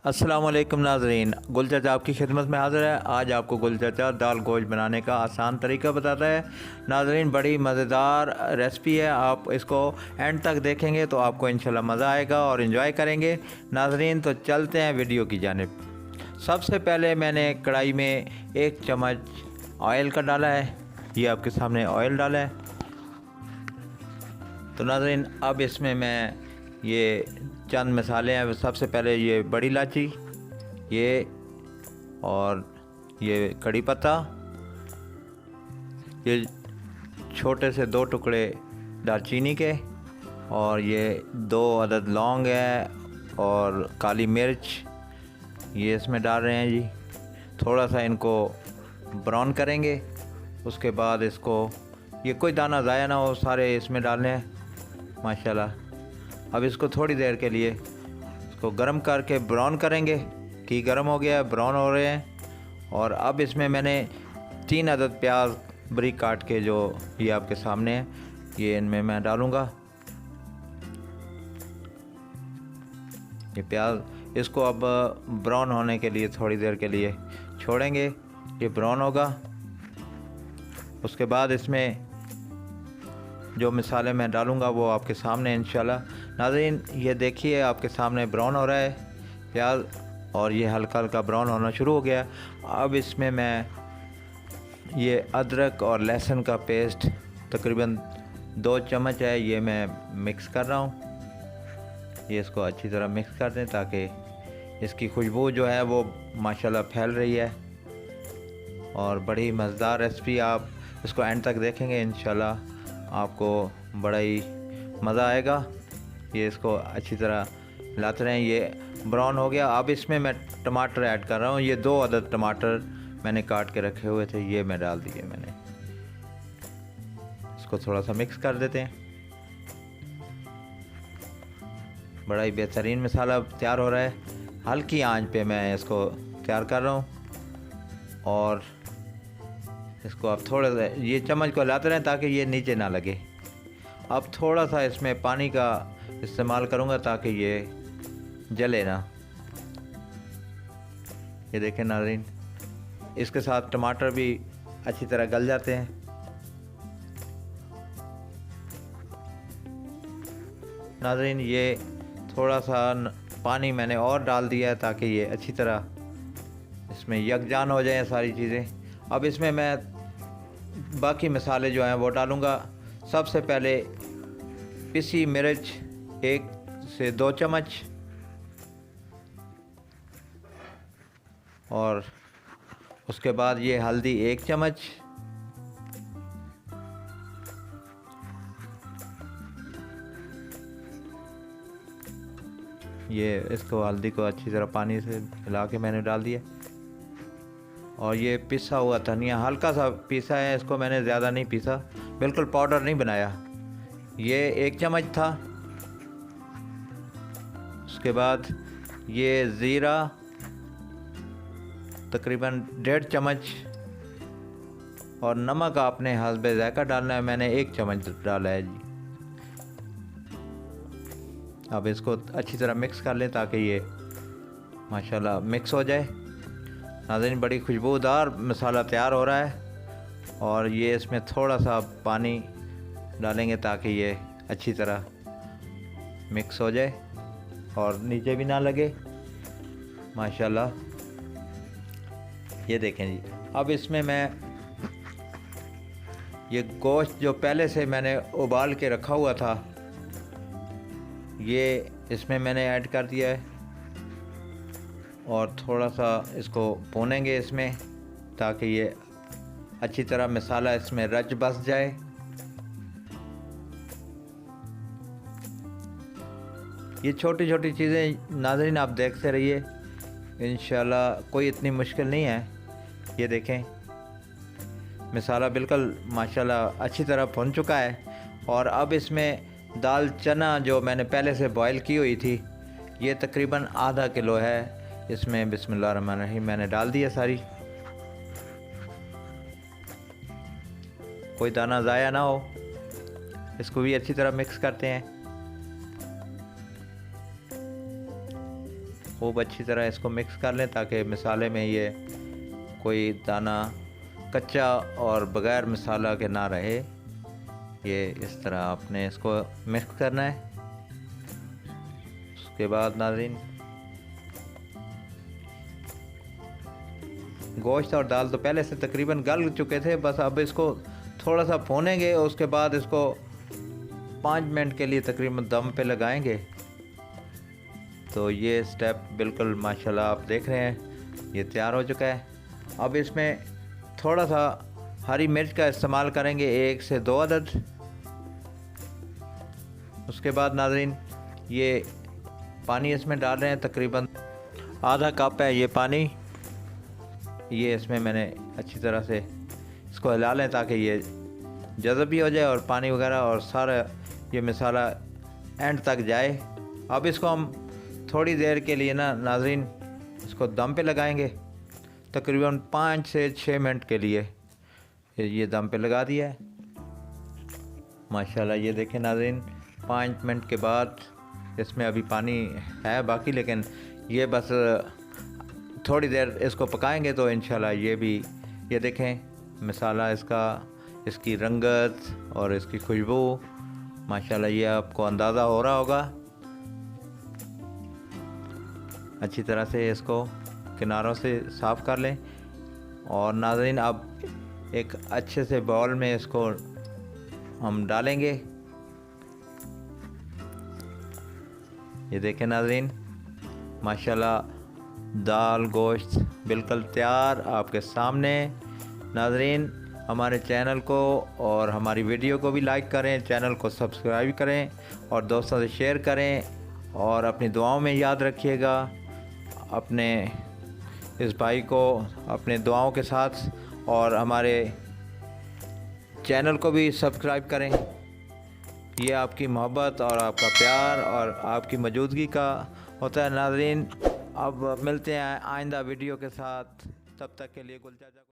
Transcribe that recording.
अस्सलामुअलैकुम नाज़रीन, गुल चाचा आपकी खिदमत में हाज़िर है। आज आपको गुल चाचा दाल गोश्त बनाने का आसान तरीका बताता है। नाज़रीन, बड़ी मज़ेदार रेसिपी है। आप इसको एंड तक देखेंगे तो आपको इंशाल्लाह मज़ा आएगा और इन्जॉय करेंगे। नाज़रीन, तो चलते हैं वीडियो की जानिब। सबसे पहले मैंने कढ़ाई में 1 चम्मच ऑयल का डाला है। ये आपके सामने ऑयल डाला है। तो नाज़रीन, अब इसमें मैं ये चंद मसाले हैं। सबसे पहले ये बड़ी इलायची, ये और ये कड़ी पत्ता, ये छोटे से 2 टुकड़े दालचीनी के, और ये 2 अदद लौंग है और काली मिर्च ये इसमें डाल रहे हैं जी। थोड़ा सा इनको ब्राउन करेंगे। उसके बाद इसको ये कोई दाना ज़ाया ना हो, सारे इसमें डालने हैं माशाल्लाह। अब इसको थोड़ी देर के लिए इसको गर्म करके ब्राउन करेंगे कि गर्म हो गया है, ब्राउन हो रहे हैं। और अब इसमें मैंने 3 अदद प्याज बारीक काट के, जो ये आपके सामने है, ये इनमें मैं डालूँगा। ये प्याज इसको अब ब्राउन होने के लिए थोड़ी देर के लिए छोड़ेंगे। ये ब्राउन होगा। उसके बाद इसमें जो मसाले मैं डालूँगा वो आपके सामने इंशाल्लाह। नाज़रीन, ये देखिए आपके सामने ब्राउन हो रहा है प्याज, और ये हल्का हल्का ब्राउन होना शुरू हो गया। अब इसमें मैं ये अदरक और लहसुन का पेस्ट तकरीबन 2 चम्मच है, ये मैं मिक्स कर रहा हूँ। ये इसको अच्छी तरह मिक्स कर दें ताकि इसकी खुशबू जो है वो माशाल्लाह फैल रही है। और बड़ी मज़ेदार रेसिपी, आप इसको एंड तक देखेंगे इंशाल्लाह आपको बड़ा ही मज़ा आएगा। ये इसको अच्छी तरह हिलाते रहें। ये ब्राउन हो गया। अब इसमें मैं टमाटर ऐड कर रहा हूँ। ये 2 अदद टमाटर मैंने काट के रखे हुए थे, ये मैं डाल दिए मैंने। इसको थोड़ा सा मिक्स कर देते हैं। बड़ा ही बेहतरीन मसाला तैयार हो रहा है। हल्की आंच पे मैं इसको तैयार कर रहा हूँ। और इसको आप थोड़ा सा ये चम्मच को हिलाते रहें ताकि ये नीचे ना लगे। अब थोड़ा सा इसमें पानी का इस्तेमाल करूँगा ताकि ये जले ना। ये देखें नाज़रीन, इसके साथ टमाटर भी अच्छी तरह गल जाते हैं। नाज़रीन, ये थोड़ा सा पानी मैंने और डाल दिया है ताकि ये अच्छी तरह इसमें यकजान हो जाए सारी चीज़ें। अब इसमें मैं बाकी मसाले जो हैं वो डालूँगा। सबसे पहले पिसी मिर्च 1 से 2 चम्मच, और उसके बाद ये हल्दी 1 चम्मच, ये इसको हल्दी को अच्छी तरह पानी से हिला के मैंने डाल दिया। और ये पिसा हुआ धनिया हल्का सा पीसा है, इसको मैंने ज़्यादा नहीं पीसा, बिल्कुल पाउडर नहीं बनाया। ये 1 चम्मच था। उसके बाद ये ज़ीरा तकरीबन 1.5 चम्मच, और नमक आपने हस्बे ज़ायका डालना है, मैंने 1 चम्मच डाला है जी। अब इसको अच्छी तरह मिक्स कर लें ताकि ये माशाल्लाह मिक्स हो जाए। नाज़रीन, बड़ी खुशबूदार मसाला तैयार हो रहा है। और ये इसमें थोड़ा सा पानी डालेंगे ताकि ये अच्छी तरह मिक्स हो जाए और नीचे भी ना लगे माशाल्लाह। ये देखें जी। अब इसमें मैं ये गोश्त जो पहले से मैंने उबाल के रखा हुआ था, ये इसमें मैंने ऐड कर दिया है। और थोड़ा सा इसको भूनेंगे इसमें ताकि ये अच्छी तरह मसाला इसमें रच बस जाए। ये छोटी छोटी चीज़ें नाज़रीन आप देखते रहिए, इंशाल्लाह कोई इतनी मुश्किल नहीं है। ये देखें मसाला बिल्कुल माशाल्लाह अच्छी तरह भुन चुका है। और अब इसमें दाल चना जो मैंने पहले से बॉयल की हुई थी, ये तकरीबन आधा किलो है, इसमें बिस्मिल्लाहिर्रहमानिर्रहीम मैंने डाल दिया सारी। कोई दाना ज़ाया ना हो। इसको भी अच्छी तरह मिक्स करते हैं। खूब अच्छी तरह इसको मिक्स कर लें ताकि मसाले में ये कोई दाना कच्चा और बग़ैर मसाला के ना रहे। ये इस तरह आपने इसको मिक्स करना है। उसके बाद नाज़रीन, गोश्त और दाल तो पहले से तकरीबन गल चुके थे, बस अब इसको थोड़ा सा भूनेंगे। उसके बाद इसको 5 मिनट के लिए तकरीबन दम पे लगाएंगे। तो ये स्टेप बिल्कुल माशाल्लाह आप देख रहे हैं ये तैयार हो चुका है। अब इसमें थोड़ा सा हरी मिर्च का इस्तेमाल करेंगे, 1 से 2 अदद। उसके बाद नाज़रीन, ये पानी इसमें डाल रहे हैं, तकरीबन आधा कप है ये पानी। ये इसमें मैंने अच्छी तरह से इसको हिला लें ताकि ये जज़ब भी हो जाए और पानी वगैरह और सारा ये मसाला एंड तक जाए। अब इसको हम थोड़ी देर के लिए नाज़रीन इसको दम पे लगाएंगे, तकरीबन 5 से 6 मिनट के लिए ये दम पे लगा दिया है। माशाल्लाह ये देखें नाज़रीन, 5 मिनट के बाद इसमें अभी पानी है बाकी, लेकिन ये बस थोड़ी देर इसको पकाएंगे तो इंशाल्लाह ये देखें मसाला इसका, इसकी रंगत और इसकी खुशबू, माशाल्लाह ये आपको अंदाज़ा हो रहा होगा। अच्छी तरह से इसको किनारों से साफ़ कर लें। और नाज़रीन, अब एक अच्छे से बाउल में इसको हम डालेंगे। ये देखें नाज़रीन, माशाल्लाह दाल गोश्त बिल्कुल तैयार आपके सामने। नाज़रीन, हमारे चैनल को और हमारी वीडियो को भी लाइक करें, चैनल को सब्सक्राइब करें और दोस्तों से शेयर करें। और अपनी दुआओं में याद रखिएगा, अपने इस भाई को अपने दुआओं के साथ, और हमारे चैनल को भी सब्सक्राइब करें। ये आपकी मोहब्बत और आपका प्यार और आपकी मौजूदगी का होता है। नाज़रीन, अब मिलते हैं आइंदा वीडियो के साथ, तब तक के लिए गुलजार।